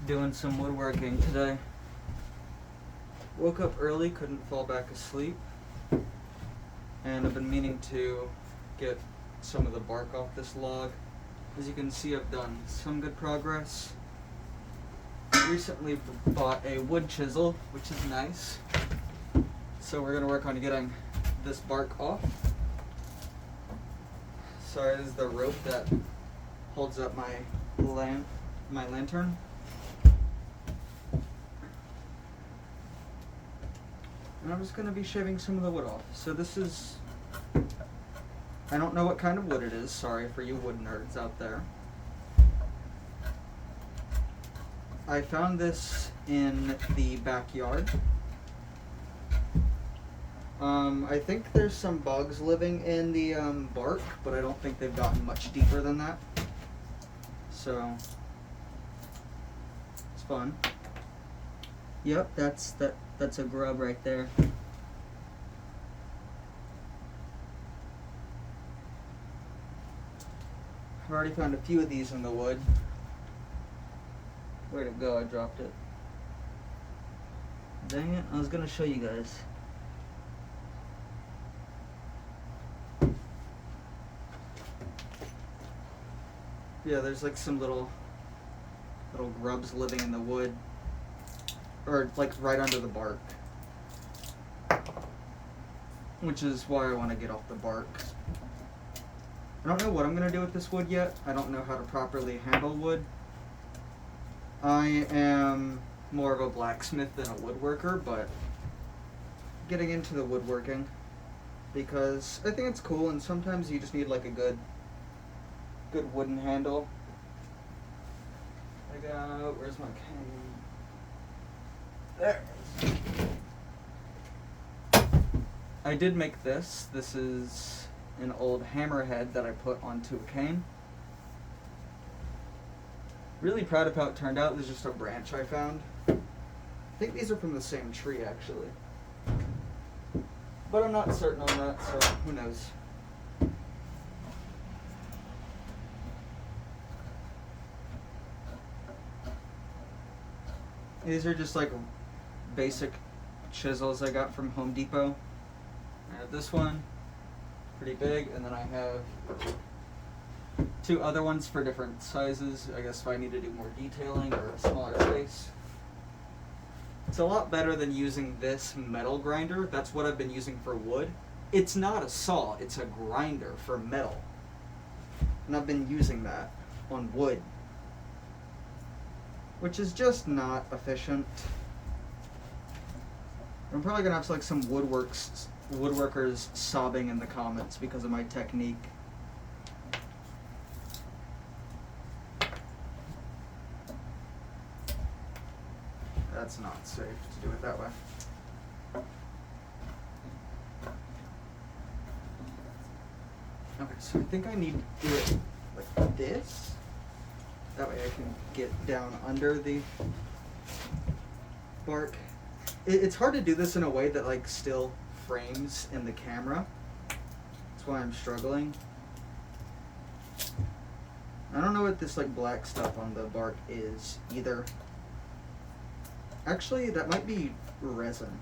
Doing some woodworking today. Woke up early, couldn't fall back asleep, and I've been meaning to get some of the bark off this log. As you can see, I've done some good progress. Recently bought a wood chisel, which is nice. So we're gonna work on getting this bark off. Sorry, this is the rope that holds up my lantern. And I'm just going to be shaving some of the wood off. So this is, I don't know what kind of wood it is, sorry for you wood nerds out there. I found this in the backyard. I think there's some bugs living in the bark, but I don't think they've gotten much deeper than that. So, it's fun. Yep, that's a grub right there. I've already found a few of these in the wood. Where'd it go? I dropped it. Dang it, I was gonna show you guys. Yeah, there's like some little grubs living in the wood. Or like right under the bark. Which is why I want to get off the bark. I don't know what I'm going to do with this wood yet. I don't know how to properly handle wood. I am more of a blacksmith than a woodworker, but getting into the woodworking because I think it's cool, and sometimes you just need like a good wooden handle. I got, where's my cane? There. I did make this. This is an old hammerhead that I put onto a cane. Really proud of how it turned out. This is just a branch I found. I think these are from the same tree, actually. But I'm not certain on that, so who knows. These are just like basic chisels I got from Home Depot. I have this one, pretty big, and then I have two other ones for different sizes. I guess if I need to do more detailing or a smaller space. It's a lot better than using this metal grinder. That's what I've been using for wood. It's not a saw, it's a grinder for metal. And I've been using that on wood, which is just not efficient. I'm probably gonna have like some woodworkers sobbing in the comments because of my technique. That's not safe to do it that way. Okay, so I think I need to do it like this. That way I can get down under the bark. It's hard to do this in a way that like still frames in the camera. That's why I'm struggling. I don't know what this like black stuff on the bark is either. Actually, that might be resin.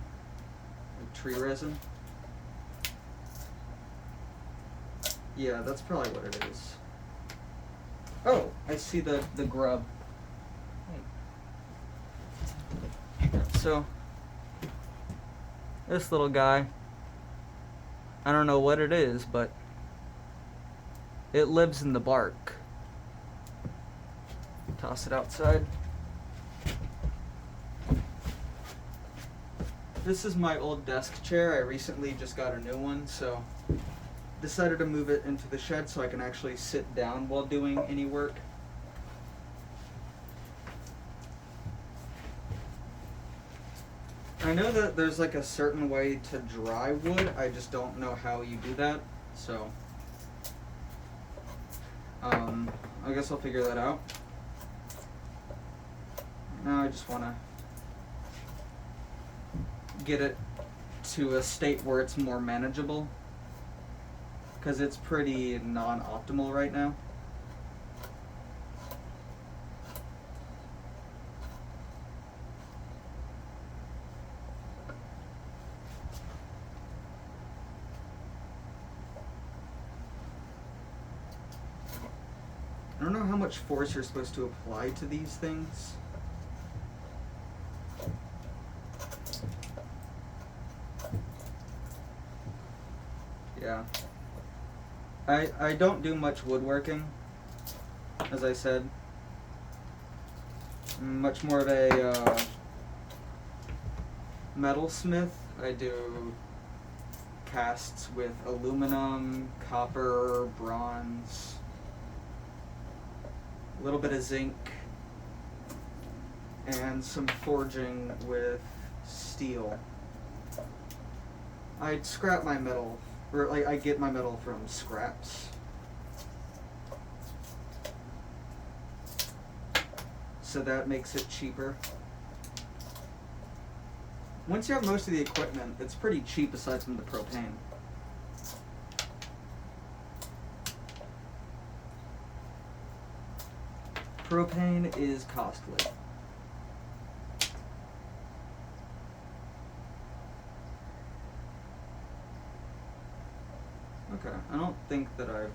Like tree resin. Yeah, that's probably what it is. Oh, I see the grub. So, this little guy, I don't know what it is, but it lives in the bark. Toss it outside. This is my old desk chair. I recently just got a new one, so decided to move it into the shed so I can actually sit down while doing any work. I know that there's like a certain way to dry wood, I just don't know how you do that, so I guess I'll figure that out. Now I just want to get it to a state where it's more manageable, because it's pretty non-optimal right now. I don't know how much force you're supposed to apply to these things. Yeah. I don't do much woodworking, as I said. I'm much more of a metalsmith. I do casts with aluminum, copper, bronze, a little bit of zinc, and some forging with steel. I'd scrap my metal, or like I get my metal from scraps. So that makes it cheaper. Once you have most of the equipment, it's pretty cheap aside from the propane. Propane is costly. Okay, I don't think that I've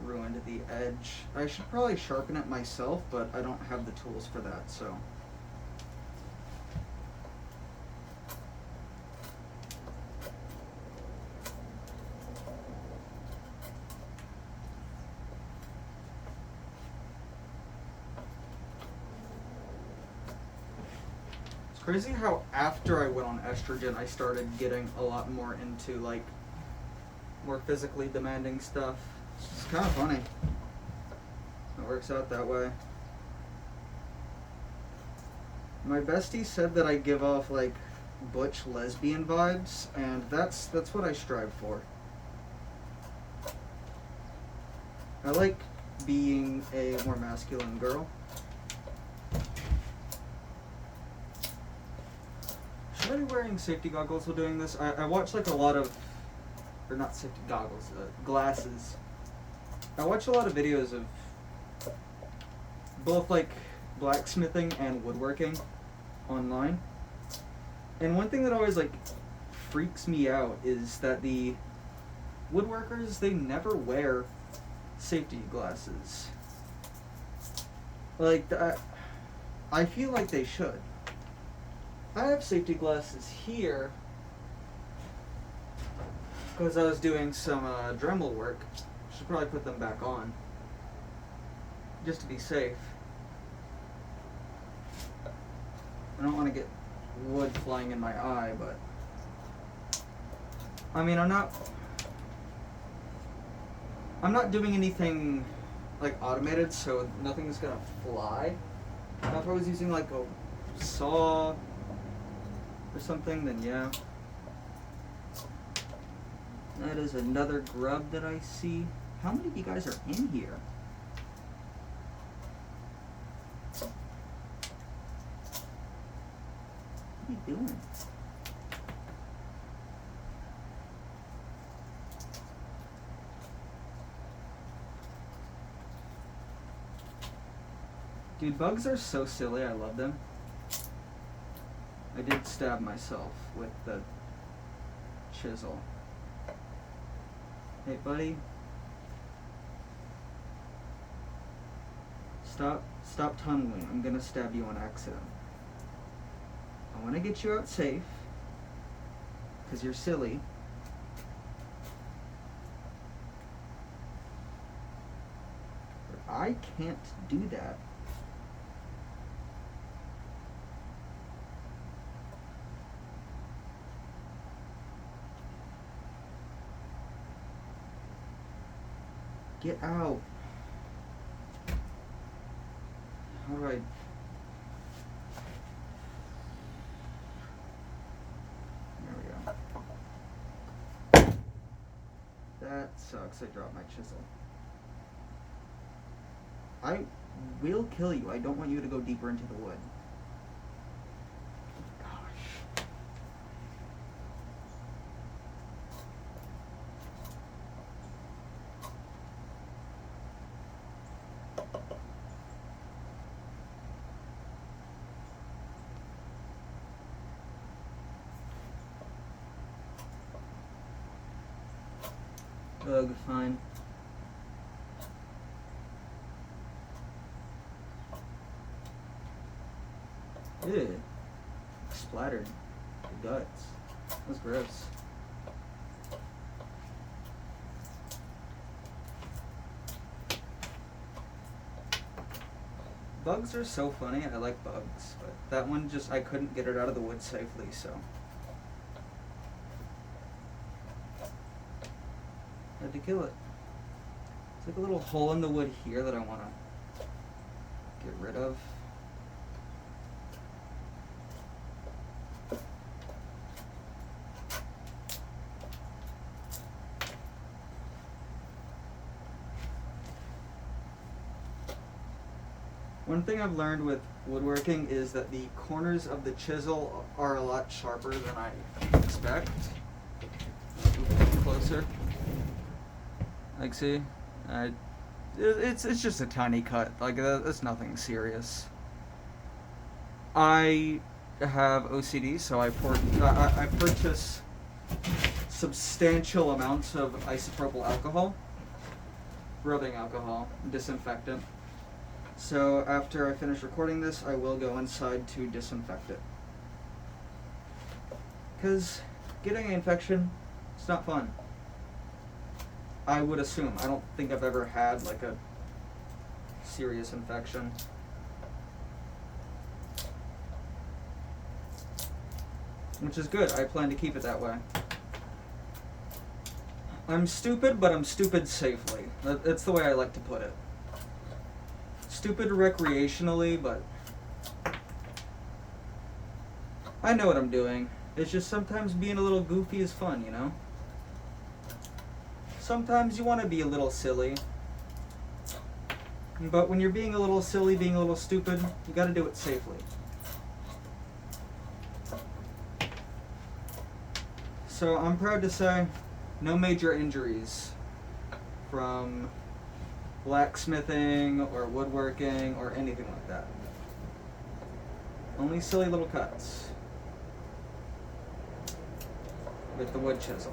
ruined the edge. I should probably sharpen it myself, but I don't have the tools for that, so. It's crazy how after I went on estrogen, I started getting a lot more into like more physically demanding stuff. It's kind of funny. It works out that way. My bestie said that I give off like butch lesbian vibes, and that's what I strive for. I like being a more masculine girl. Should I be wearing safety goggles while doing this? I watch like a lot of, or not safety goggles, glasses. I watch a lot of videos of both like blacksmithing and woodworking online. And one thing that always like freaks me out is that the woodworkers, they never wear safety glasses. Like, I feel like they should. I have safety glasses here because I was doing some Dremel work. Should probably put them back on just to be safe. I don't want to get wood flying in my eye, but I mean, I'm not doing anything like automated, so nothing's gonna fly. Now, if I was using like a saw or something, then yeah. That is another grub that I see. How many of you guys are in here? What are you doing? Dude, bugs are so silly, I love them. I did stab myself with the chisel. Hey, buddy. Stop tunneling. I'm gonna stab you on accident. I wanna get you out safe, because you're silly. But I can't do that. Get out. How do I... There we go. That sucks. I dropped my chisel. I will kill you. I don't want you to go deeper into the wood. Gosh. Ugh, fine. Ew. Splattered. The guts. That's gross. Bugs are so funny. I like bugs, but that one just, I couldn't get it out of the wood safely, so I had to kill it. It's like a little hole in the wood here that I want to get rid of. One thing I've learned with woodworking is that the corners of the chisel are a lot sharper than I expect. Closer. Like, see? It's just a tiny cut. Like, that's nothing serious. I have OCD, so I purchase substantial amounts of isopropyl alcohol, rubbing alcohol, disinfectant. So after I finish recording this, I will go inside to disinfect it. Because getting an infection, it's not fun. I would assume. I don't think I've ever had like a serious infection. Which is good. I plan to keep it that way. I'm stupid, but I'm stupid safely. That's the way I like to put it. Stupid recreationally, but I know what I'm doing. It's just sometimes being a little goofy is fun, you know? Sometimes you want to be a little silly. But when you're being a little silly, being a little stupid, you gotta do it safely. So I'm proud to say, no major injuries from blacksmithing or woodworking or anything like that. Only silly little cuts with the wood chisel.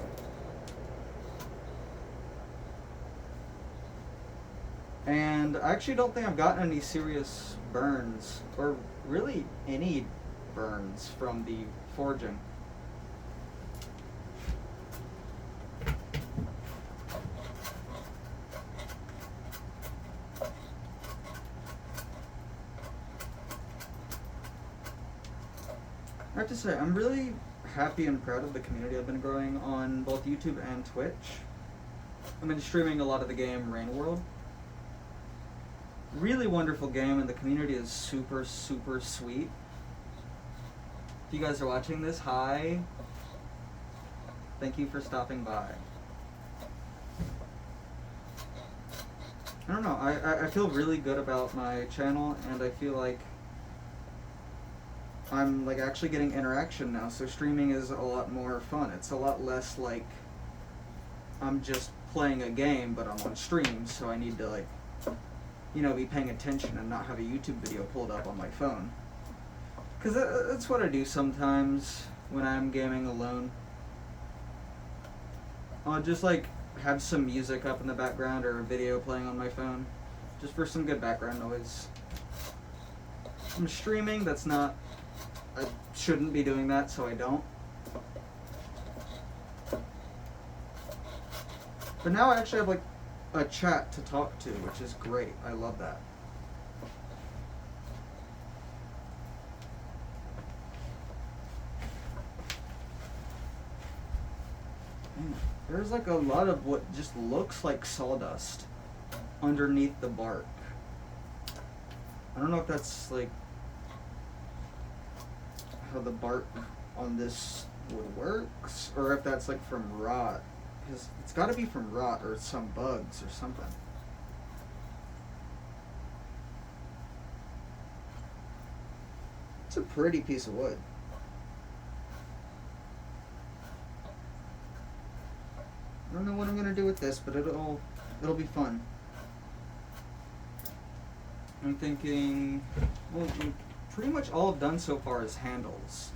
And I actually don't think I've gotten any serious burns, or really any burns from the forging. I have to say, I'm really happy and proud of the community I've been growing on both YouTube and Twitch. I've been streaming a lot of the game Rain World. Really wonderful game, and the community is super, super sweet. If you guys are watching this, hi. Thank you for stopping by. I don't know, I feel really good about my channel, and I feel like I'm like actually getting interaction now, so streaming is a lot more fun. It's a lot less like I'm just playing a game, but I'm on stream, so I need to like, you know, be paying attention and not have a YouTube video pulled up on my phone. Because that's what I do sometimes when I'm gaming alone. I'll just like have some music up in the background or a video playing on my phone, just for some good background noise. I'm streaming, that's not, I shouldn't be doing that, so I don't. But now I actually have like a chat to talk to, which is great. I love that. Man, there's like a lot of what just looks like sawdust underneath the bark. I don't know if that's like how the bark on this wood works, or if that's like from rot. Because it's got to be from rot or some bugs or something. It's a pretty piece of wood. I don't know what I'm gonna do with this, but it'll be fun. I'm thinking, well, pretty much all I've done so far is handles.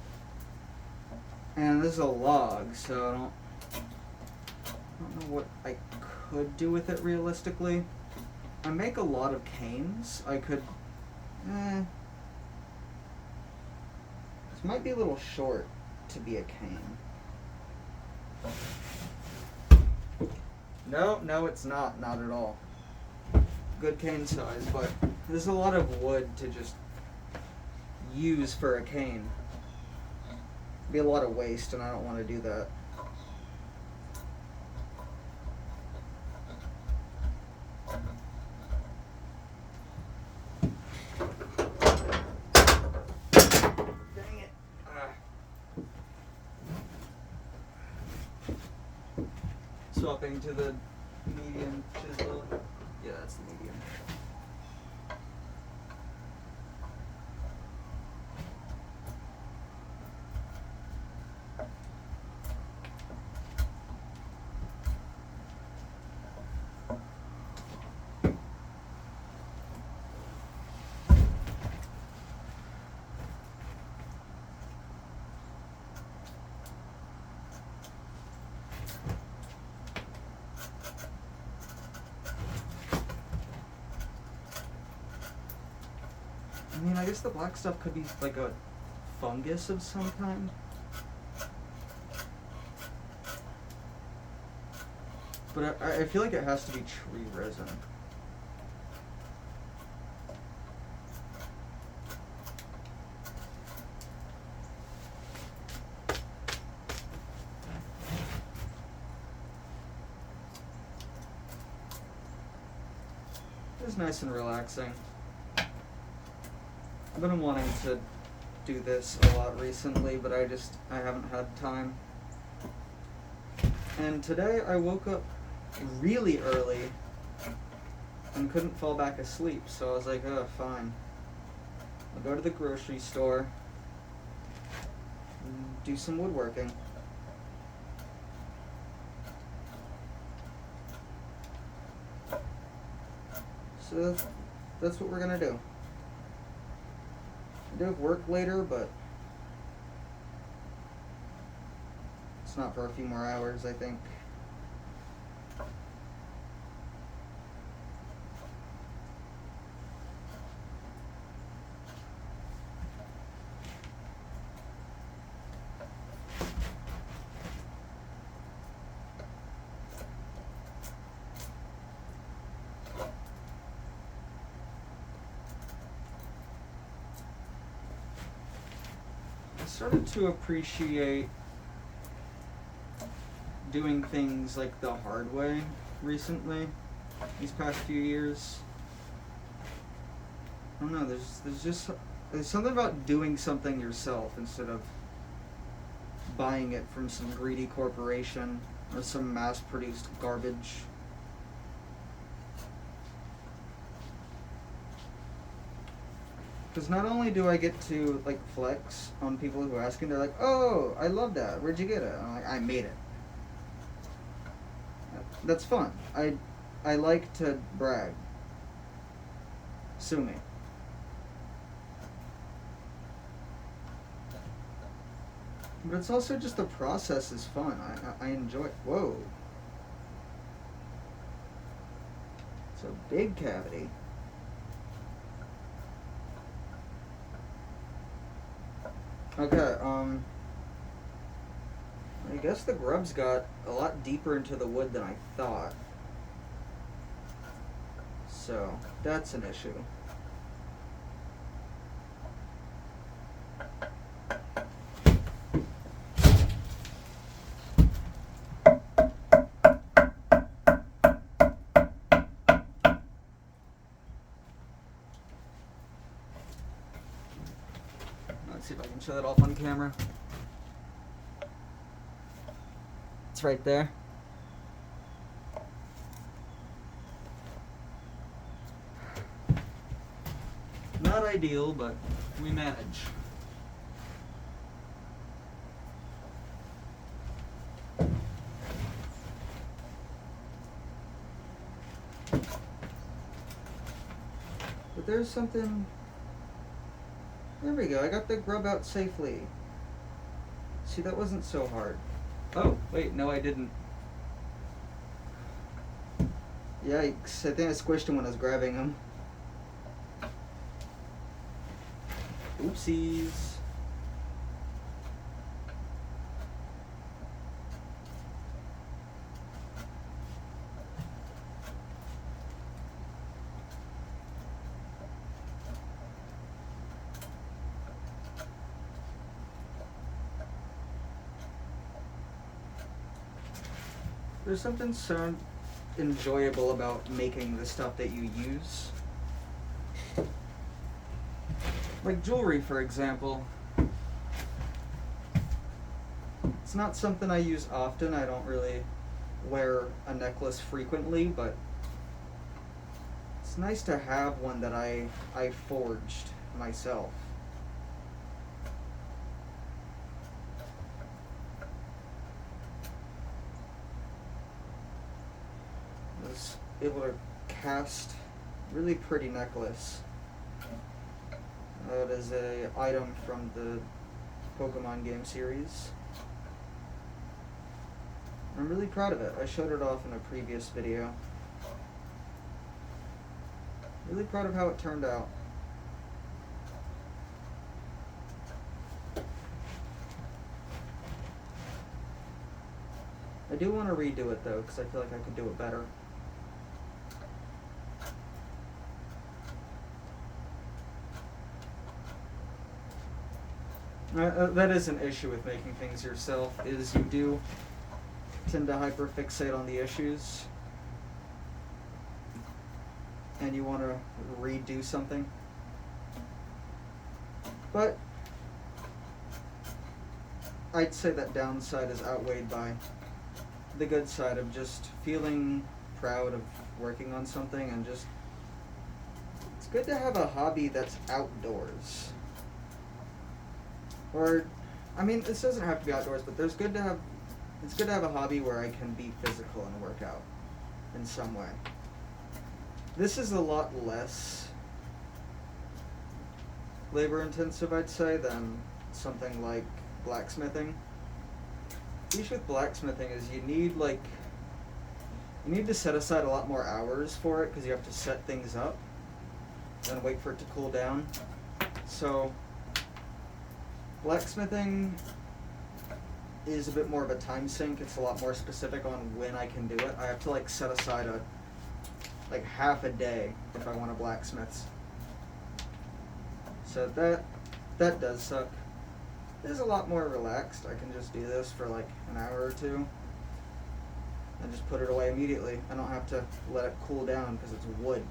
And this is a log, so I don't know what I could do with it realistically. I make a lot of canes. I could, This might be a little short to be a cane. No, it's not at all. Good cane size, but there's a lot of wood to just use for a cane. Be a lot of waste, and I don't want to do that. Dang it. Swapping to the medium chisel. Yeah, that's the medium. I mean, I guess the black stuff could be like a fungus of some kind. But I feel like it has to be tree resin. It's nice and relaxing. I've been wanting to do this a lot recently, but I haven't had time. And today I woke up really early and couldn't fall back asleep, so I was like, oh, fine. I'll go to the grocery store and do some woodworking. So that's what we're gonna do. I do have work later, but it's not for a few more hours, I think. I started to appreciate doing things like the hard way recently, these past few years. I don't know, there's something about doing something yourself instead of buying it from some greedy corporation or some mass-produced garbage. Because not only do I get to like flex on people who ask, and they're like, "Oh, I love that. Where'd you get it?" I'm like, "I made it." That's fun. I like to brag. Sue me. But it's also just the process is fun. I enjoy it. Whoa. It's a big cavity. Okay, I guess the grubs got a lot deeper into the wood than I thought. So, that's an issue. Let's see if I can show that off on camera. It's right there. Not ideal, but we manage. But there's something. There we go, I got the grub out safely. See, that wasn't so hard. Oh, wait, no I didn't. Yikes, I think I squished him when I was grabbing him. Oopsies. There's something so enjoyable about making the stuff that you use. Like jewelry, for example. It's not something I use often. I don't really wear a necklace frequently, but it's nice to have one that I forged myself. I was able to cast a really pretty necklace. It is an item from the Pokemon game series. I'm really proud of it. I showed it off in a previous video. Really proud of how it turned out. I do want to redo it though, because I feel like I could do it better. That is an issue with making things yourself, is you do tend to hyperfixate on the issues and you want to redo something. But I'd say that downside is outweighed by the good side of just feeling proud of working on something, and just it's good to have a hobby that's outdoors. Or, I mean, this doesn't have to be outdoors, but it's good to have a hobby where I can be physical and work out in some way. This is a lot less labor intensive, I'd say, than something like blacksmithing. The issue with blacksmithing is you need to set aside a lot more hours for it, because you have to set things up and wait for it to cool down. So blacksmithing is a bit more of a time sink. It's a lot more specific on when I can do it. I have to set aside half a day if I want to blacksmith. So that does suck. It is a lot more relaxed. I can just do this for an hour or two and just put it away immediately. I don't have to let it cool down because it's wood.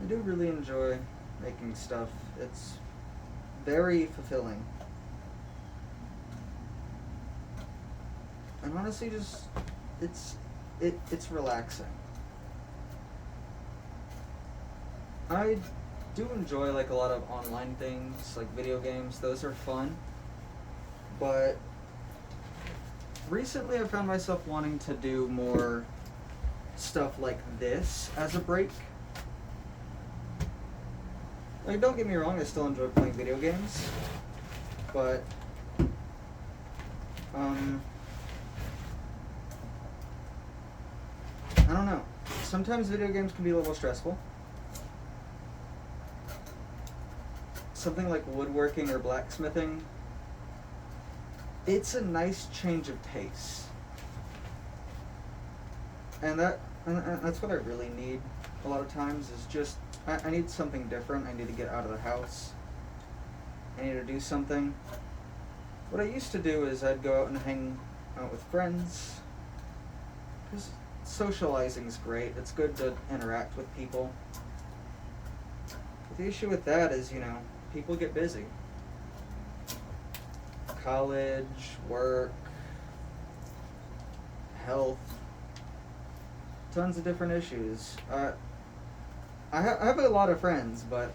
I do really enjoy making stuff. It's very fulfilling. And honestly, just it's relaxing. I do enjoy a lot of online things, like video games. Those are fun. But recently I found myself wanting to do more stuff like this as a break. Don't get me wrong, I still enjoy playing video games, but I don't know. Sometimes video games can be a little stressful. Something like woodworking or blacksmithing, it's a nice change of pace. And that's what I really need a lot of times, is just I need something different. I need to get out of the house. I need to do something. What I used to do is I'd go out and hang out with friends, because socializing is great. It's good to interact with people. But the issue with that is, people get busy. College, work, health, tons of different issues. I have a lot of friends, but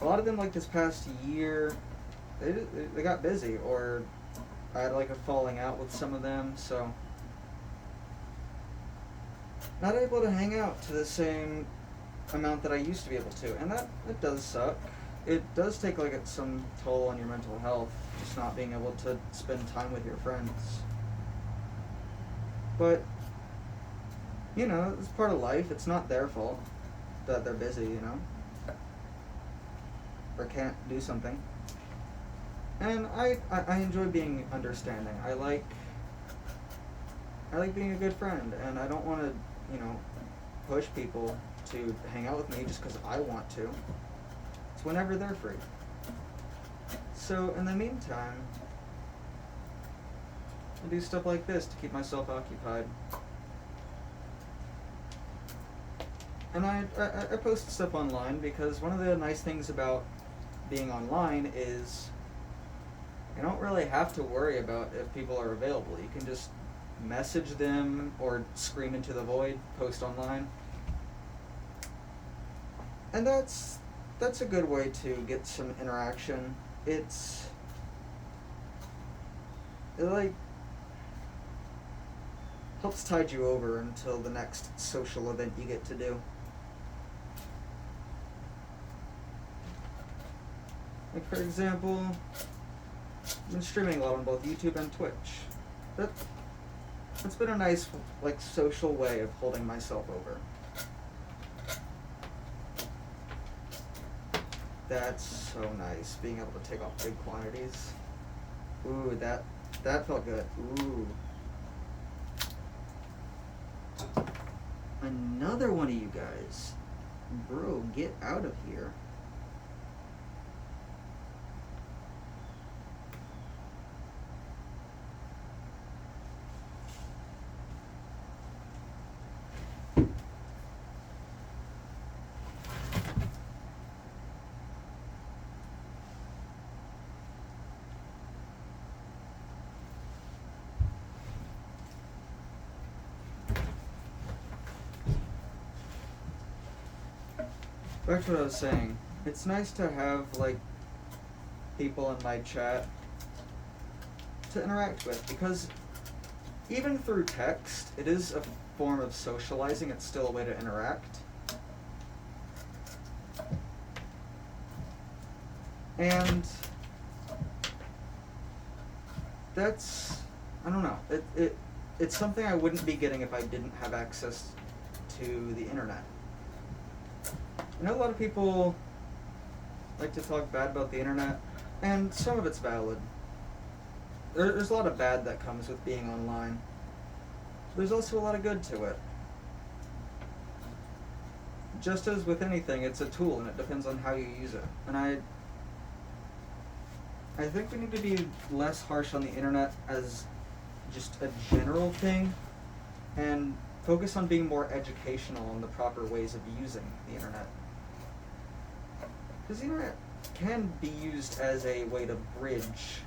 a lot of them, this past year, they got busy, or I had a falling out with some of them, so not able to hang out to the same amount that I used to be able to, and that does suck. It does take some toll on your mental health, just not being able to spend time with your friends. But it's part of life. It's not their fault that they're busy, or can't do something. And I enjoy being understanding. I like being a good friend, and I don't want to, push people to hang out with me just because I want to. It's whenever they're free. So in the meantime, I do stuff like this to keep myself occupied. And I post stuff online because one of the nice things about being online is you don't really have to worry about if people are available. You can just message them or scream into the void, post online. And that's a good way to get some interaction. It like helps tide you over until the next social event you get to do. Like for example, I've been streaming a lot on both YouTube and Twitch. That's been a nice like social way of holding myself over. That's so nice, being able to take off big quantities. Ooh, that felt good. Ooh. Another one of you guys. Bro, get out of here. Back to what I was saying. It's nice to have like people in my chat to interact with, because even through text, it is a form of socializing. It's still a way to interact. And that's, I don't know, it's something I wouldn't be getting if I didn't have access to the internet. I know a lot of people like to talk bad about the internet, and some of it's valid. There's a lot of bad that comes with being online. There's also a lot of good to it. Just as with anything, it's a tool, and it depends on how you use it. And I think we need to be less harsh on the internet as just a general thing, and focus on being more educational on the proper ways of using the internet. Because the internet can be used as a way to bridge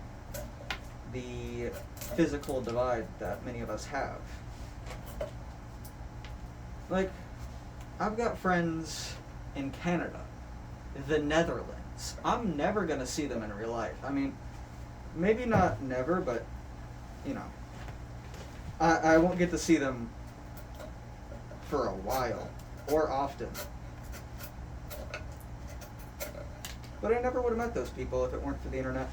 the physical divide that many of us have. Like, I've got friends in Canada, the Netherlands. I'm never gonna see them in real life. I mean, maybe not never, but, you know, I won't get to see them for a while, or often. But I never would have met those people if it weren't for the internet.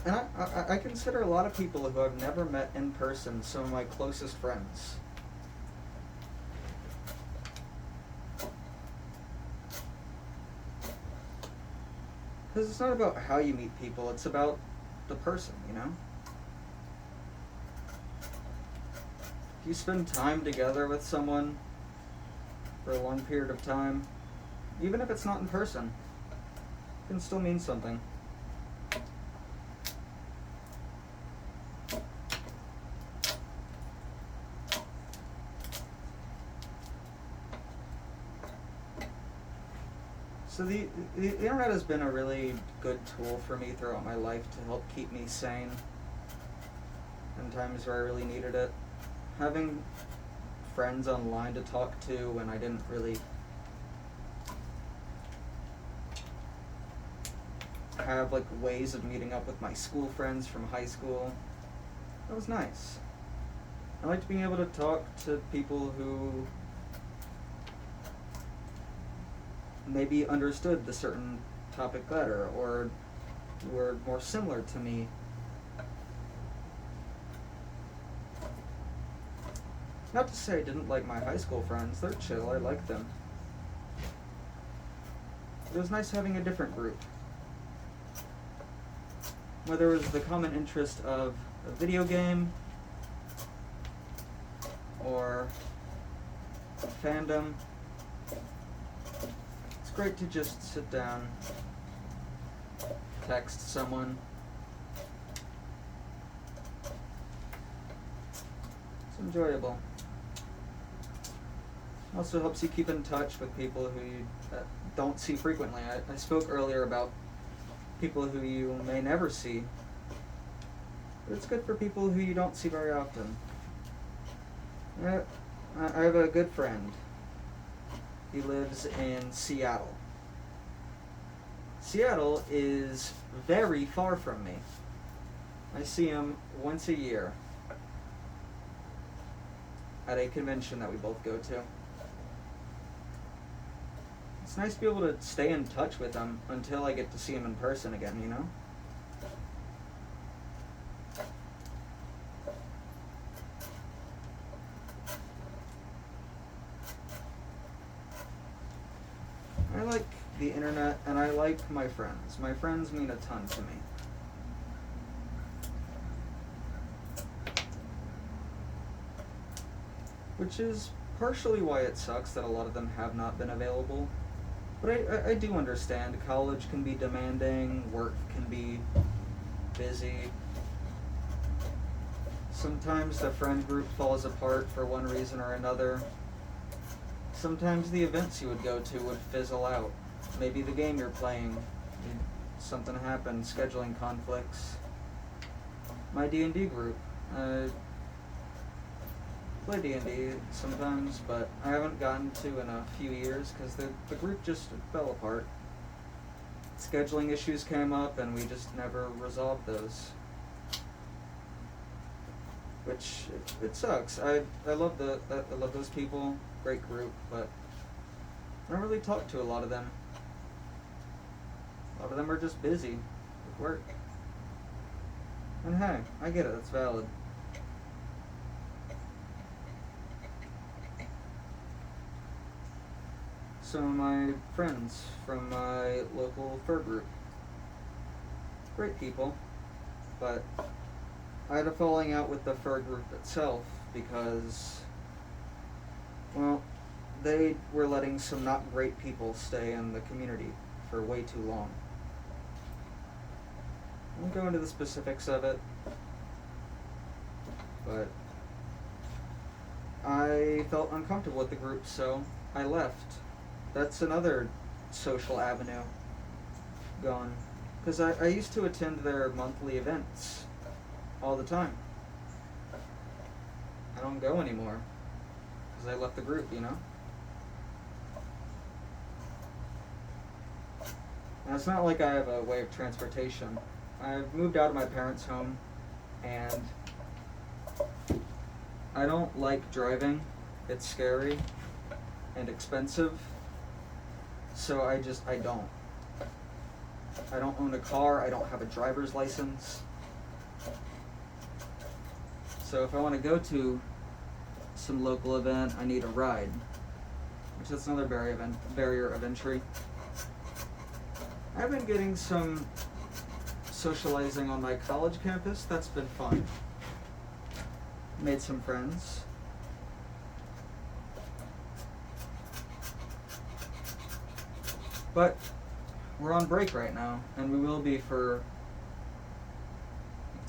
And I consider a lot of people who I've never met in person some of my closest friends. Because it's not about how you meet people, it's about the person, you know? If you spend time together with someone for a long period of time, even if it's not in person, it can still mean something. So the internet has been a really good tool for me throughout my life to help keep me sane in times where I really needed it. Having friends online to talk to when I didn't really have like ways of meeting up with my school friends from high school, that was nice. I liked being able to talk to people who maybe understood the certain topic better or were more similar to me. Not to say I didn't like my high school friends, they're chill, I like them. It was nice having a different group. Whether it was the common interest of a video game, or fandom, it's great to just sit down, text someone. It's enjoyable. Also helps you keep in touch with people who you don't see frequently. I spoke earlier about people who you may never see, but it's good for people who you don't see very often. I have a good friend. He lives in Seattle. Seattle is very far from me. I see him once a year at a convention that we both go to. It's nice to be able to stay in touch with him until I get to see him in person again, you know? I like the internet and I like my friends. My friends mean a ton to me. Which is partially why it sucks that a lot of them have not been available. But I do understand. College can be demanding, work can be busy. Sometimes the friend group falls apart for one reason or another. Sometimes the events you would go to would fizzle out. Maybe the game you're playing, something happened, scheduling conflicts. My D&D group, play D&D sometimes, but I haven't gotten to in a few years because the group just fell apart. Scheduling issues came up and we just never resolved those. Which, it sucks. I love I love those people, great group, but I don't really talk to a lot of them. A lot of them are just busy with work. And hey, I get it, that's valid. Some of my friends from my local fur group. Great people, but I had a falling out with the fur group itself because, well, they were letting some not great people stay in the community for way too long. I won't go into the specifics of it, but I felt uncomfortable with the group, so I left. That's another social avenue gone. Because I used to attend their monthly events all the time. I don't go anymore because I left the group, you know? And it's not like I have a way of transportation. I've moved out of my parents' home and I don't like driving. It's scary and expensive. So I don't. I don't own a car, I don't have a driver's license. So if I want to go to some local event, I need a ride. Which is another barrier of entry. I've been getting some socializing on my college campus, that's been fun. Made some friends. But we're on break right now, and we will be for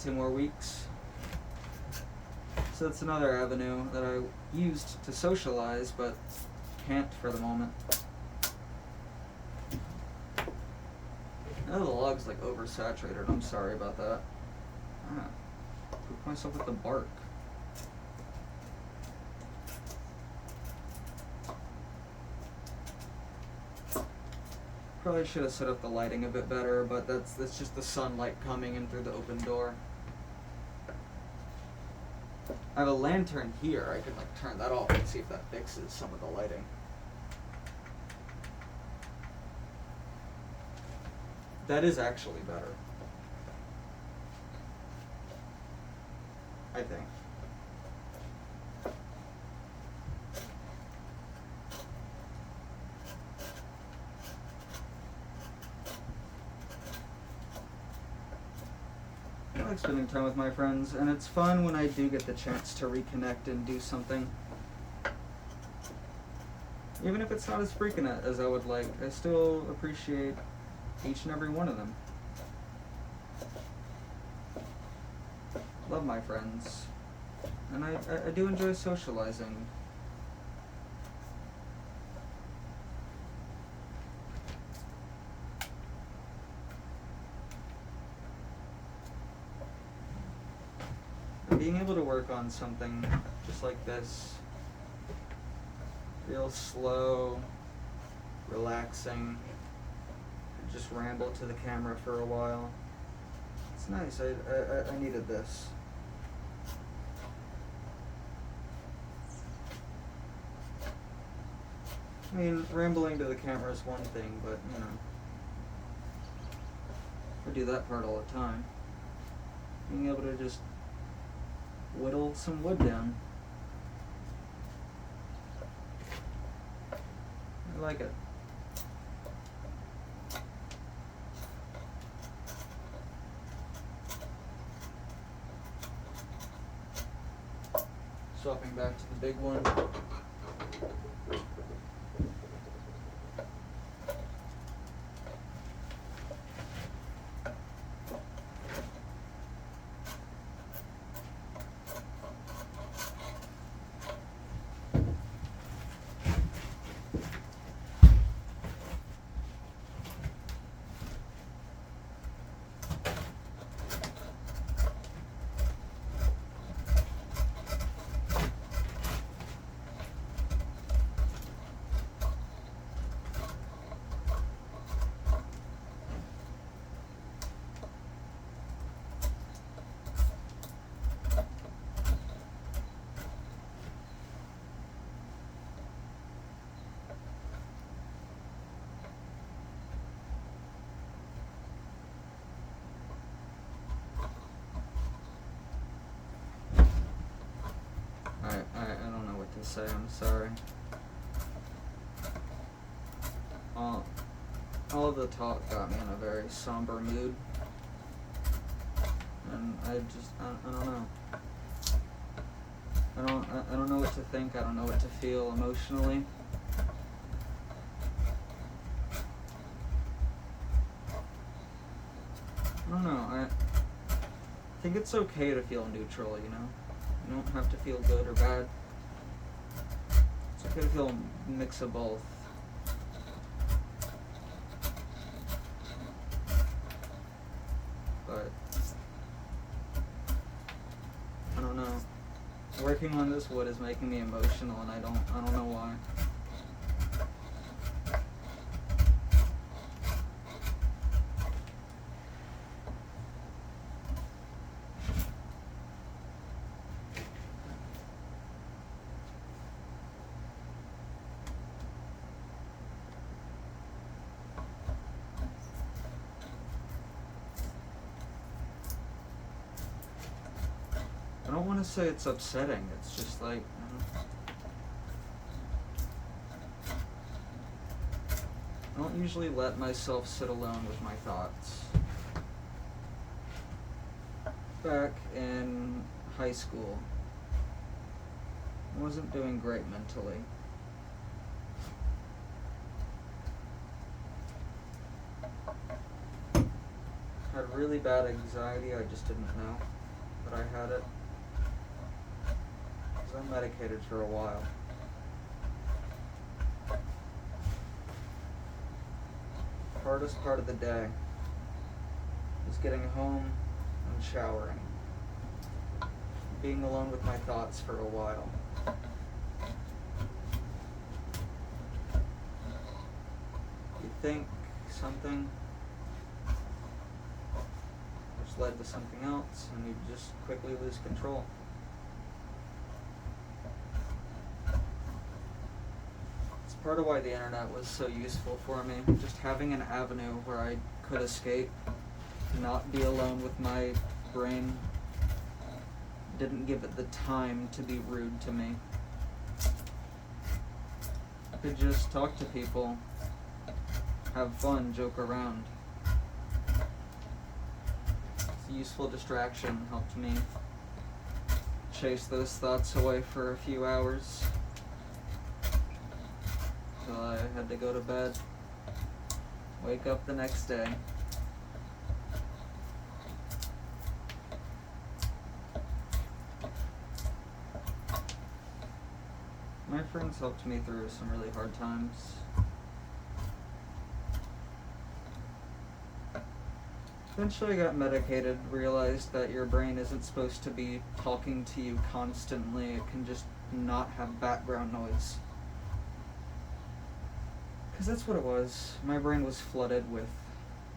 2 more weeks. So that's another avenue that I used to socialize, but can't for the moment. Now the log's like oversaturated, I'm sorry about that. Pooped myself with the bark. Probably should have set up the lighting a bit better, but that's just the sunlight coming in through the open door. I have a lantern here. I could like turn that off and see if that fixes some of the lighting. That is actually better, I think. I like spending time with my friends, and it's fun when I do get the chance to reconnect and do something. Even if it's not as frequent as I would like, I still appreciate each and every one of them. Love my friends. And I do enjoy socializing. And being able to work on something just like this, real slow, relaxing, just ramble to the camera for a while. It's nice. I needed this. I mean, rambling to the camera is one thing, but, you know, I do that part all the time. Being able to just whittle some wood down. I like it. Swapping back to the big one. I don't know what to say, I'm sorry. All of the talk got me in a very somber mood. And I don't know. I don't know what to think, I don't know what to feel emotionally. I don't know, I think it's okay to feel neutral, you know? You don't have to feel good or bad. It's okay to feel a mix of both. But I don't know. Working on this wood is making me emotional, and I don't know why. I don't want to say it's upsetting, it's just like, I don't usually let myself sit alone with my thoughts. Back in high school, I wasn't doing great mentally. Had really bad anxiety, I just didn't know that I had it. I was unmedicated for a while. Hardest part of the day was getting home and showering. Being alone with my thoughts for a while. You think something, which led to something else, and you just quickly lose control. Part of why the internet was so useful for me, just having an avenue where I could escape, not be alone with my brain, didn't give it the time to be rude to me. I could just talk to people, have fun, joke around. It's a useful distraction, helped me chase those thoughts away for a few hours. until I had to go to bed. Wake up the next day. My friends helped me through some really hard times. Eventually I got medicated, realized that your brain isn't supposed to be talking to you constantly. It can just not have background noise. Because that's what it was. My brain was flooded with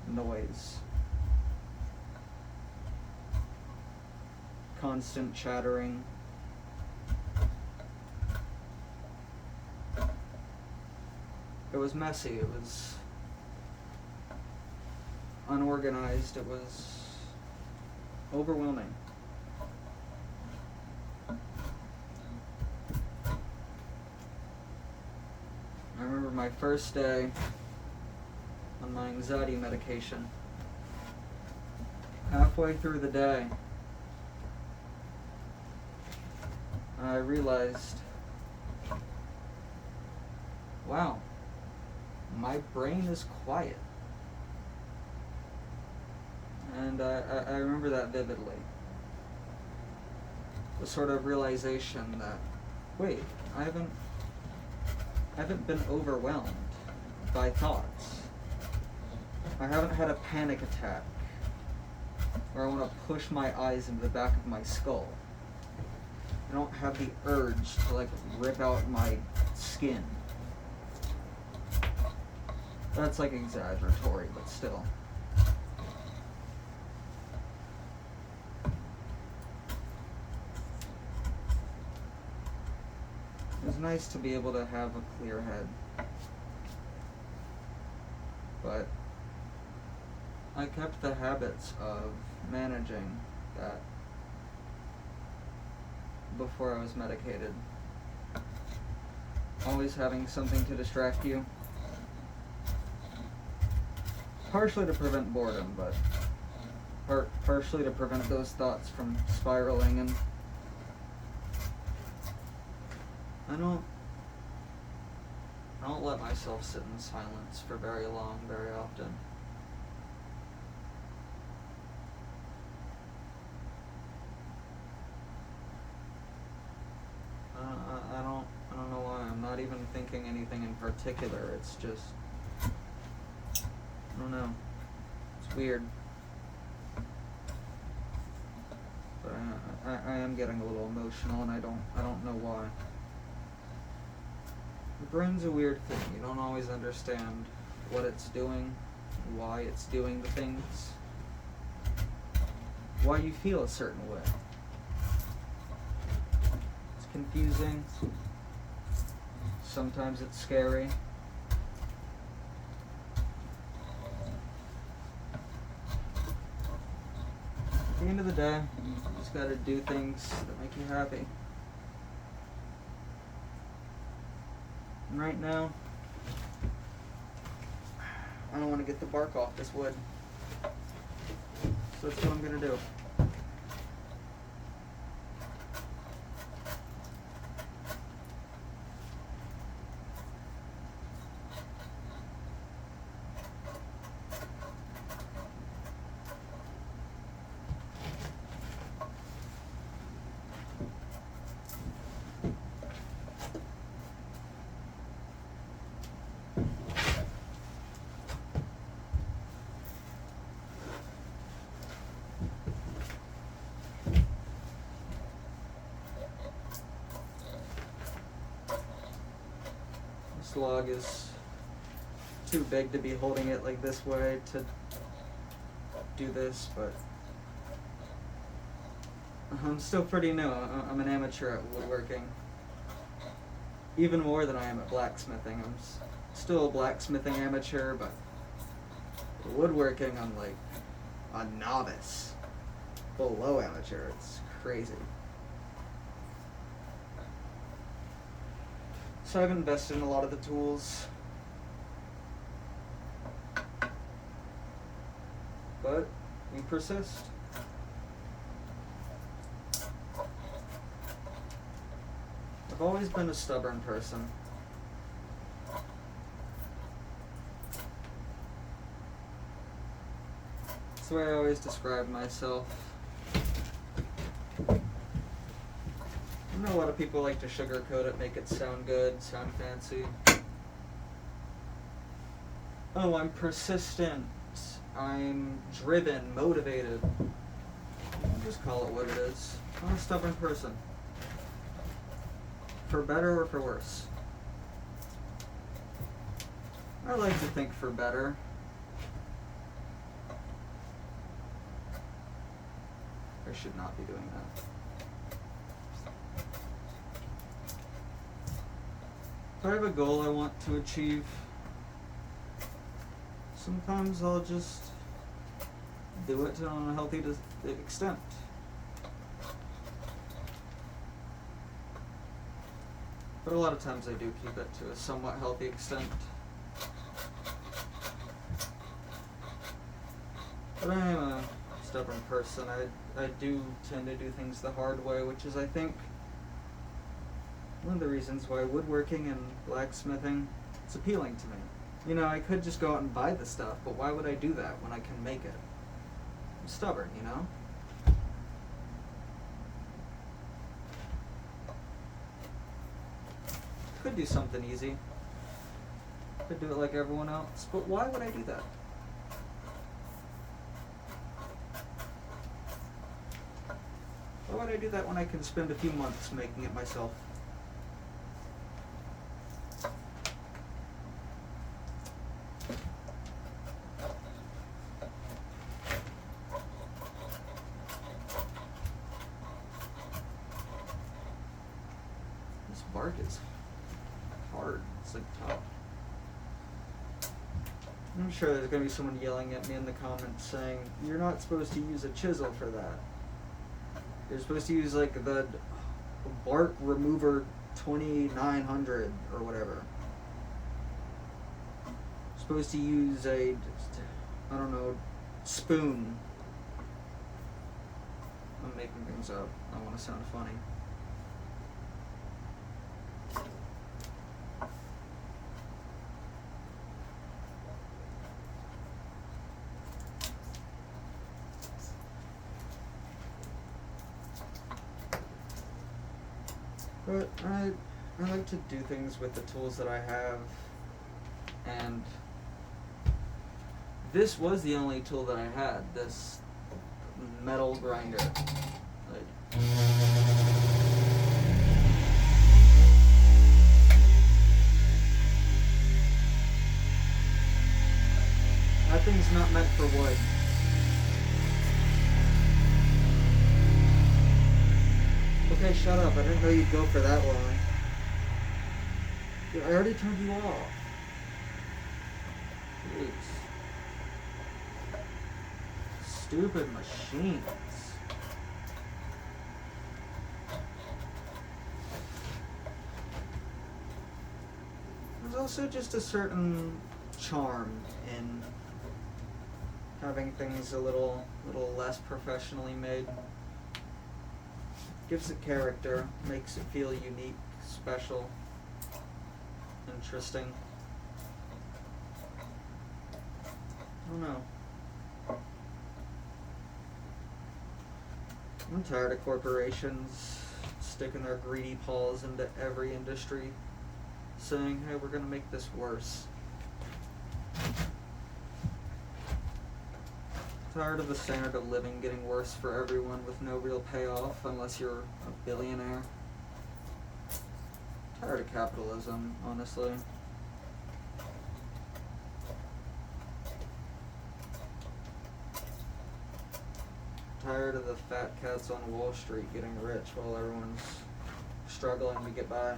noise. Constant chattering. It was messy. It was unorganized. It was overwhelming. I remember my first day on my anxiety medication. Halfway through the day, I realized, wow, my brain is quiet. And I remember that vividly. The sort of realization that, wait, I haven't been overwhelmed by thoughts. I haven't had a panic attack where I want to push my eyes into the back of my skull. I don't have the urge to like rip out my skin. That's like exaggeratory, but still. It was nice to be able to have a clear head. But I kept the habits of managing that before I was medicated. Always having something to distract you. Partially to prevent boredom, but partially to prevent those thoughts from spiraling. And I don't let myself sit in silence for very long, very often. I don't know why. I'm not even thinking anything in particular. It's just, I don't know. It's weird. But I am getting a little emotional, and I don't know why. The brain's a weird thing. You don't always understand what it's doing, why it's doing the things, why you feel a certain way. It's confusing. Sometimes it's scary. At the end of the day, you just gotta do things that make you happy. And right now, I don't want to get the bark off this wood. So that's what I'm gonna do. This log is too big to be holding it like this way to do this, but I'm still pretty new. I'm an amateur at woodworking. Even more than I am at blacksmithing. I'm still a blacksmithing amateur, but woodworking, I'm like a novice. Below amateur. It's crazy. So I've invested in a lot of the tools. But we persist. I've always been a stubborn person. the way I always describe myself. I know a lot of people like to sugarcoat it, make it sound good, sound fancy. Oh, I'm persistent. I'm driven, motivated. Just call it what it is. I'm a stubborn person. For better or for worse. I like to think for better. I should not be doing that. If I have a goal I want to achieve, sometimes I'll just do it on a healthy extent. But a lot of times I do keep it to a somewhat healthy extent. But I am a stubborn person. I do tend to do things the hard way, which is, I think, one of the reasons why woodworking and blacksmithing is appealing to me. You know, I could just go out and buy the stuff, but why would I do that when I can make it? I'm stubborn, you know? Could do something easy. Could do it like everyone else, but why would I do that? Why would I do that when I can spend a few months making it myself? This bark is hard. It's like tough. I'm sure there's going to be someone yelling at me in the comments saying, you're not supposed to use a chisel for that. You're supposed to use like the bark remover 2900 or whatever. You're supposed to use a, I don't know, spoon. I'm making things up. I want to sound funny. But I like to do things with the tools that I have, and this was the only tool that I had, this metal grinder. Like, that thing's not meant for wood. Okay, shut up. I didn't know you'd go for that long. Dude, I already turned you off. Jeez. Stupid machines. There's also just a certain charm in having things a little less professionally made. Gives it character, makes it feel unique, special, interesting. I don't know. I'm tired of corporations sticking their greedy paws into every industry, saying, hey, we're going to make this worse. Tired of the standard of living getting worse for everyone with no real payoff unless you're a billionaire. Tired of capitalism, honestly. Tired of the fat cats on Wall Street getting rich while everyone's struggling to get by.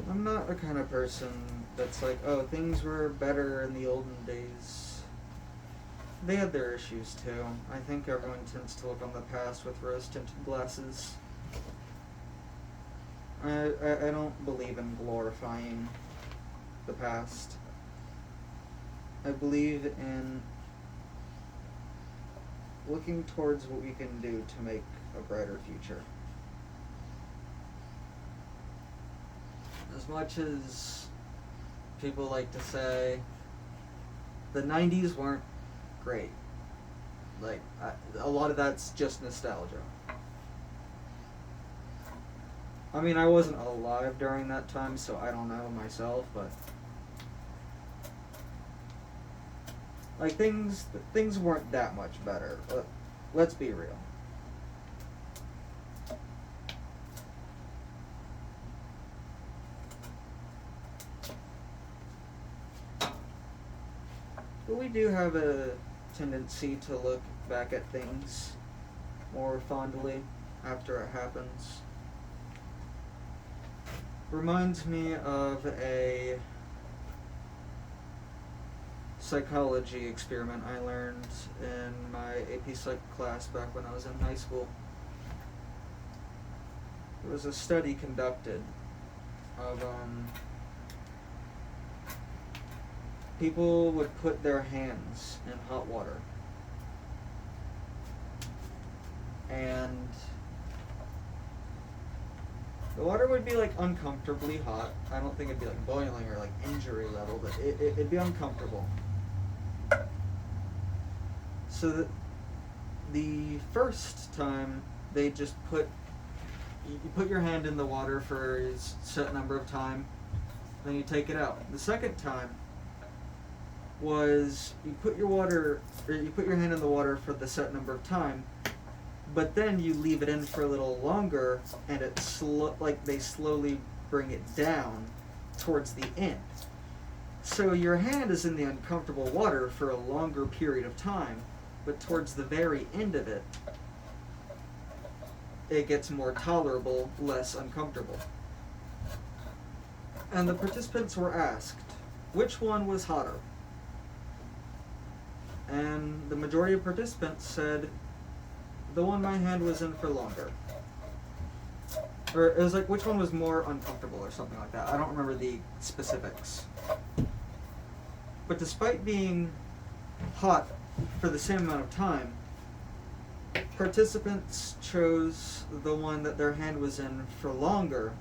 I'm not the kind of person that's like, oh, things were better in the olden days. They had their issues too. I think everyone tends to look on the past with rose-tinted glasses. I don't believe in glorifying the past. I believe in looking towards what we can do to make a brighter future. As much as people like to say the 90s weren't great, like, a lot of that's just nostalgia. I mean, I wasn't alive during that time, so I don't know myself, but like, things weren't that much better. Let's be real. But we do have a tendency to look back at things more fondly after it happens. Reminds me of a psychology experiment I learned in my AP Psych class back when I was in high school. It was a study conducted of people would put their hands in hot water, and the water would be like uncomfortably hot. I don't think it'd be like boiling or like injury level, but it'd be uncomfortable. So that the first time they just you put your hand in the water for a set number of time, then you take it out. The second time was you put your hand in the water for the set number of time, but then you leave it in for a little longer, and they slowly bring it down towards the end. So your hand is in the uncomfortable water for a longer period of time, but towards the very end of it, it gets more tolerable, less uncomfortable. And the participants were asked, which one was hotter? And the majority of participants said, the one my hand was in for longer. Or it was like, which one was more uncomfortable or something like that. I don't remember the specifics. But despite being hot for the same amount of time, participants chose the one that their hand was in for longer,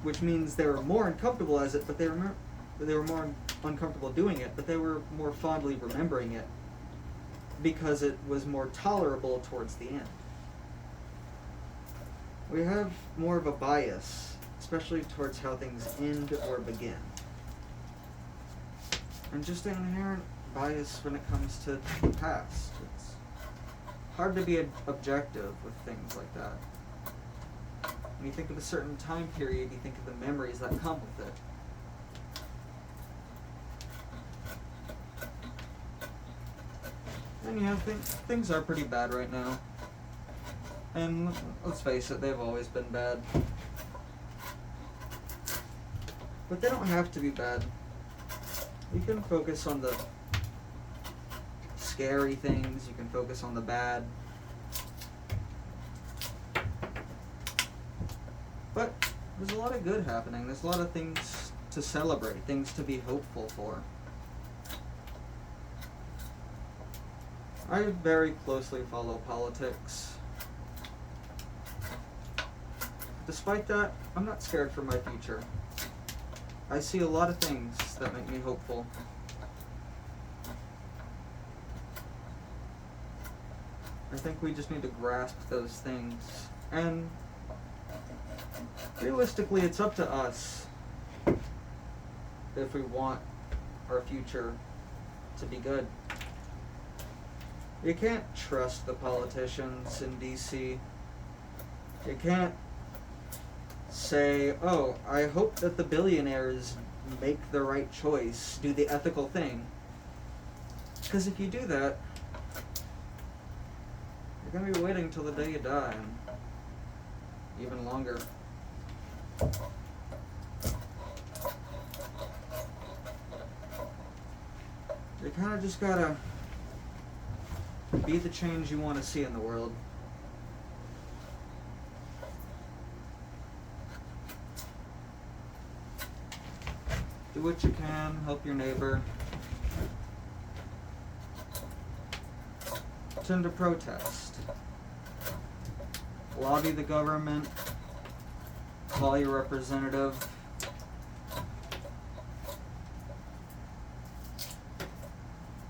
which means they were more uncomfortable as it, but they were more uncomfortable doing it, but they were more fondly remembering it because it was more tolerable towards the end. We have more of a bias, especially towards how things end or begin. And just an inherent bias when it comes to the past. It's hard to be objective with things like that. When you think of a certain time period, you think of the memories that come with it. And yeah, things are pretty bad right now. And let's face it, they've always been bad. But they don't have to be bad. You can focus on the scary things, you can focus on the bad. But there's a lot of good happening. There's a lot of things to celebrate, things to be hopeful for. I very closely follow politics. Despite that, I'm not scared for my future. I see a lot of things that make me hopeful. I think we just need to grasp those things. And realistically, it's up to us if we want our future to be good. You can't trust the politicians in DC. You can't say, oh, I hope that the billionaires make the right choice, do the ethical thing. Because if you do that, you're going to be waiting till the day you die, and even longer. kind of just gotta be the change you want to see in the world. Do what you can, help your neighbor. Tend to protest. Lobby the government. Call your representative.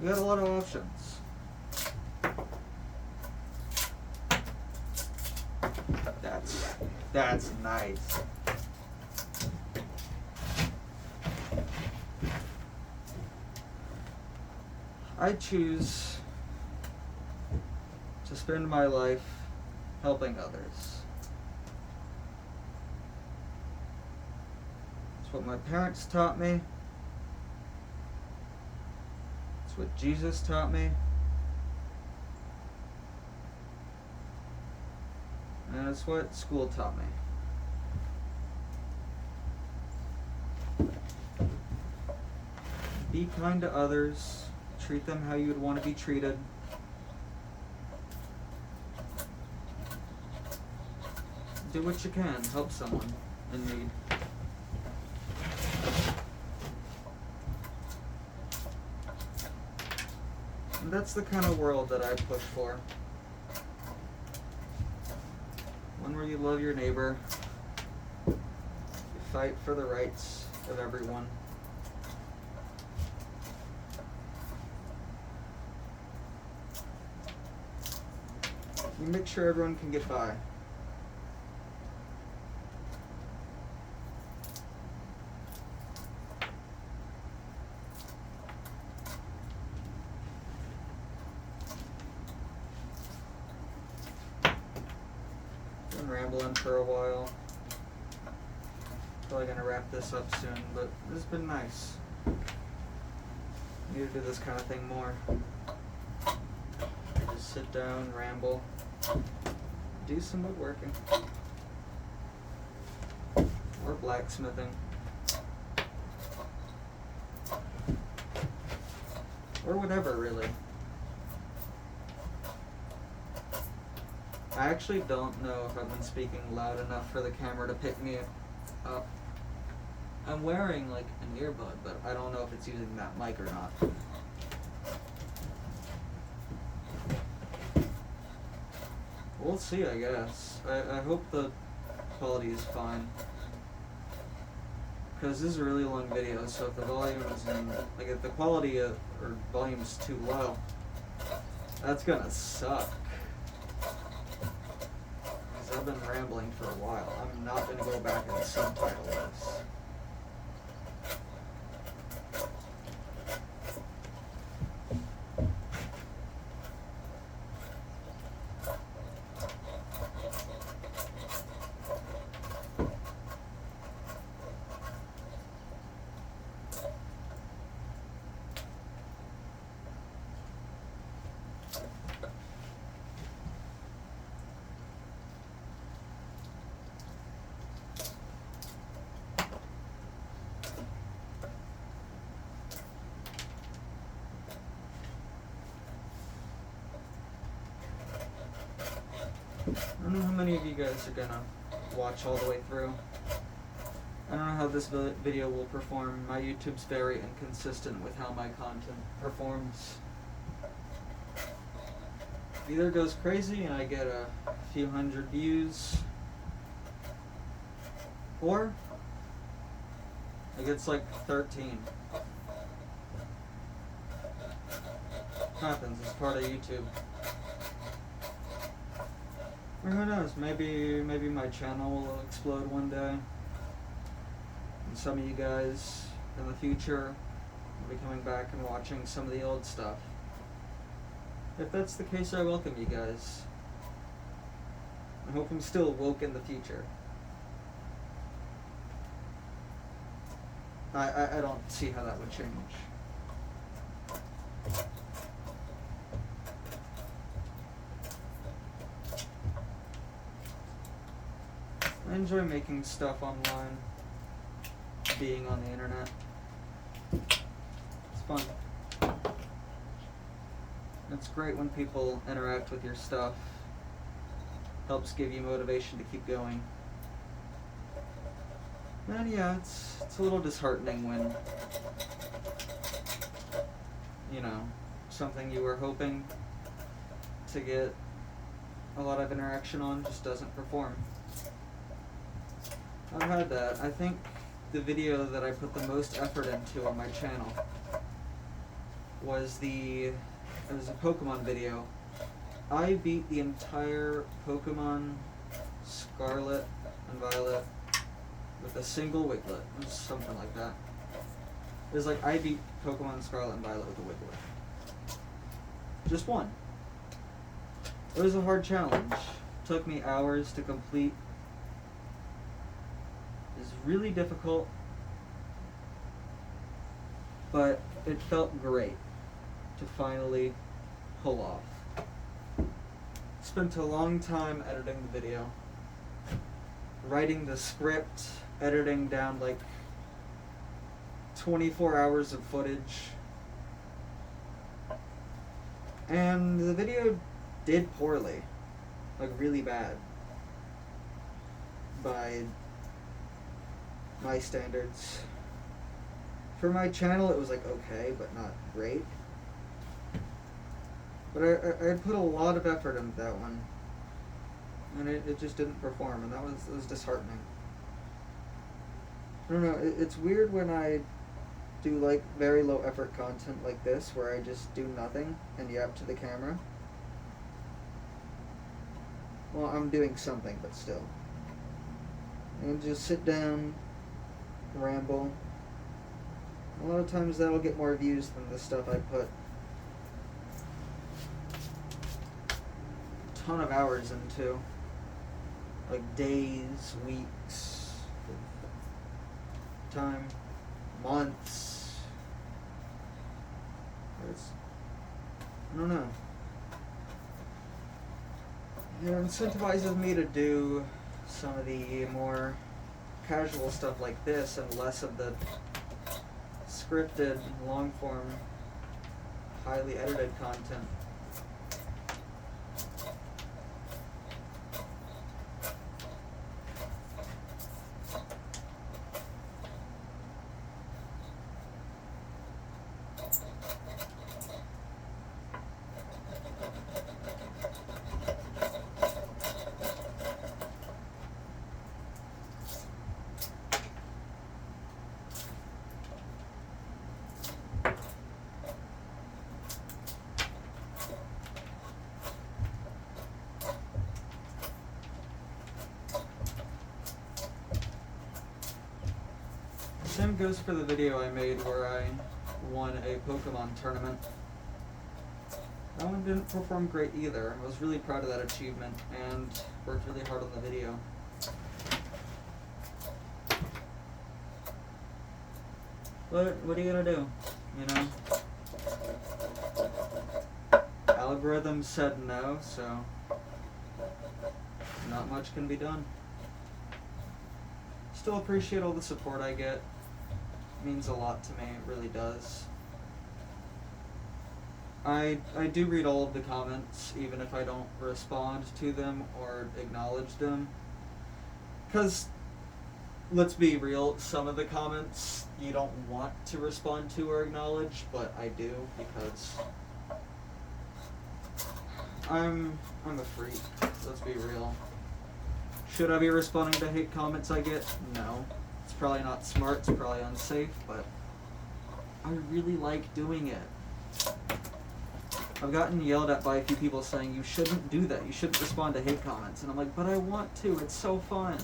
You got a lot of options. That's nice. I choose to spend my life helping others. It's what my parents taught me. It's what Jesus taught me. And it's what school taught me. Be kind to others. Treat them how you would want to be treated. Do what you can. Help someone in need. And that's the kind of world that I push for. One where you love your neighbor. You fight for the rights of everyone. You make sure everyone can get by. Been rambling for a while. Probably gonna wrap this up soon, but this has been nice. Need to do this kind of thing more. Just sit down, ramble. Do some woodworking or blacksmithing or whatever, really. I actually don't know if I've been speaking loud enough for the camera to pick me up. I'm wearing like an earbud, but I don't know if it's using that mic or not. We'll see, I guess. I hope the quality is fine. Because this is a really long video, so if the volume is in, like if the quality or volume is too low, that's gonna suck. Because I've been rambling for a while. I'm not gonna go back and subtitle this. I don't know how many of you guys are gonna watch all the way through. I don't know how this video will perform. My YouTube's very inconsistent with how my content performs. It either goes crazy and I get a few hundred views, or it gets like 13. Happens, it's part of YouTube. Or who knows, maybe my channel will explode one day. And some of you guys in the future will be coming back and watching some of the old stuff. If that's the case, I welcome you guys. I hope I'm still woke in the future. I don't see how that would change. I enjoy making stuff online, being on the internet. It's fun. It's great when people interact with your stuff. Helps give you motivation to keep going. And yeah, it's a little disheartening when, you know, something you were hoping to get a lot of interaction on just doesn't perform. I've had that. I think the video that I put the most effort into on my channel was it was a Pokemon video. I beat the entire Pokemon Scarlet and Violet with a single Wiglet. It was something like that. It was like I beat Pokemon Scarlet and Violet with a Wiglet. Just one. It was a hard challenge. It took me hours to complete. It was really difficult, but it felt great to finally pull off. Spent a long time editing the video, writing the script, editing down like 24 hours of footage, and the video did poorly, like really bad by my standards. For my channel it was like okay, but not great. But I put a lot of effort into that one, and it just didn't perform, and it was disheartening. I don't know, it's weird when I do like very low effort content like this, where I just do nothing and yap to the camera. Well, I'm doing something, but still. And just sit down, ramble. A lot of times that'll get more views than the stuff I put a ton of hours into. Like days, weeks, time, months. I don't know. It incentivizes me to do some of the more casual stuff like this and less of the scripted, long-form, highly edited content. Same goes for the video I made where I won a Pokemon tournament. That one didn't perform great either. I was really proud of that achievement and worked really hard on the video. But what are you gonna do? You know? Algorithm said no, so not much can be done. Still appreciate all the support I get. It means a lot to me, it really does. I do read all of the comments, even if I don't respond to them or acknowledge them. Because, let's be real, some of the comments you don't want to respond to or acknowledge, but I do, because I'm a freak, let's be real. Should I be responding to hate comments I get? No. It's probably not smart, it's probably unsafe, but I really like doing it. I've gotten yelled at by a few people saying, you shouldn't do that, you shouldn't respond to hate comments. And I'm like, but I want to, it's so fun.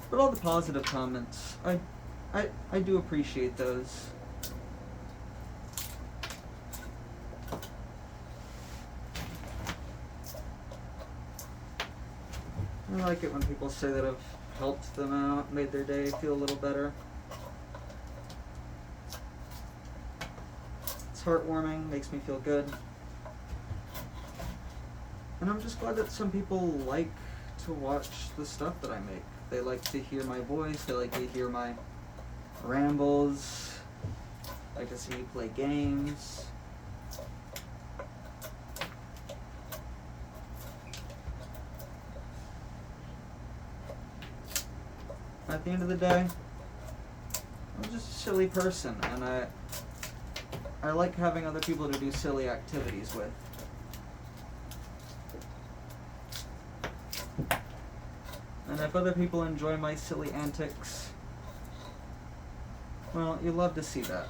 But all the positive comments, I do appreciate those. I like it when people say that I've helped them out, made their day feel a little better. It's heartwarming, makes me feel good. And I'm just glad that some people like to watch the stuff that I make. They like to hear my voice, they like to hear my rambles, like to see me play games. At the end of the day, I'm just a silly person, and I like having other people to do silly activities with. And if other people enjoy my silly antics, well, you love to see that.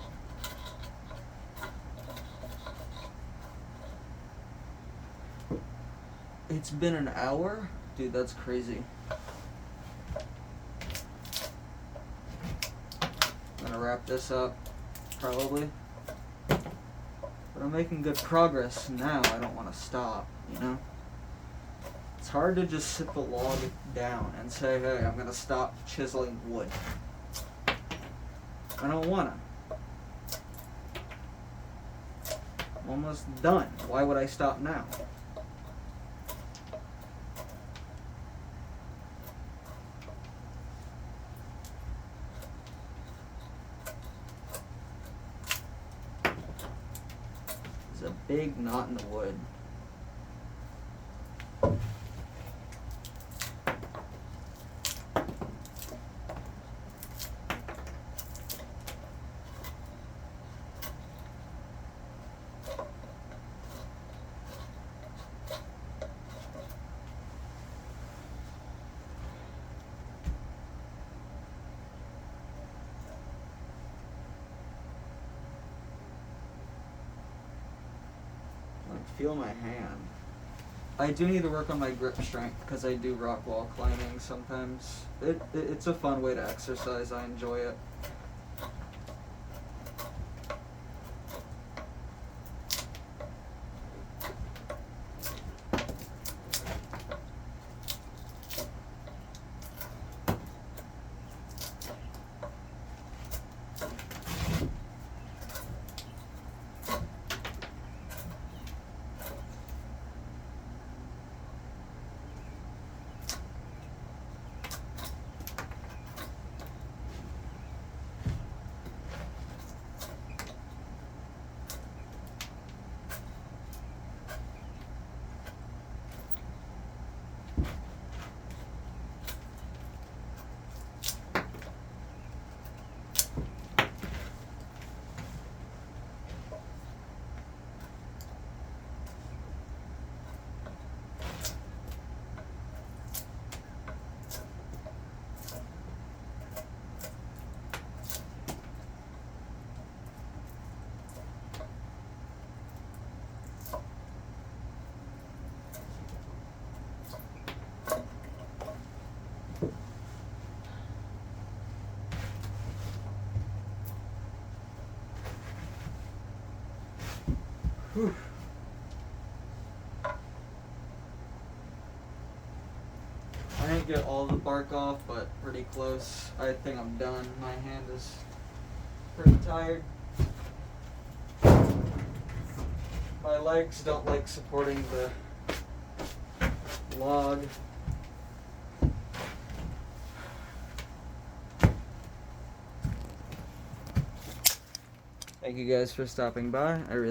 It's been an hour? Dude, that's crazy. I'm gonna wrap this up, probably. But I'm making good progress now. I don't want to stop, you know? It's hard to just sit the log down and say, hey, I'm gonna stop chiseling wood. I don't wanna. I'm almost done. Why would I stop now? There's a big knot in the wood. Feel my hand. I do need to work on my grip strength because I do rock wall climbing sometimes. It's a fun way to exercise. I enjoy it. Whew. I didn't get all the bark off, but pretty close. I think I'm done. My hand is pretty tired. My legs don't like supporting the log. Thank you guys for stopping by. I really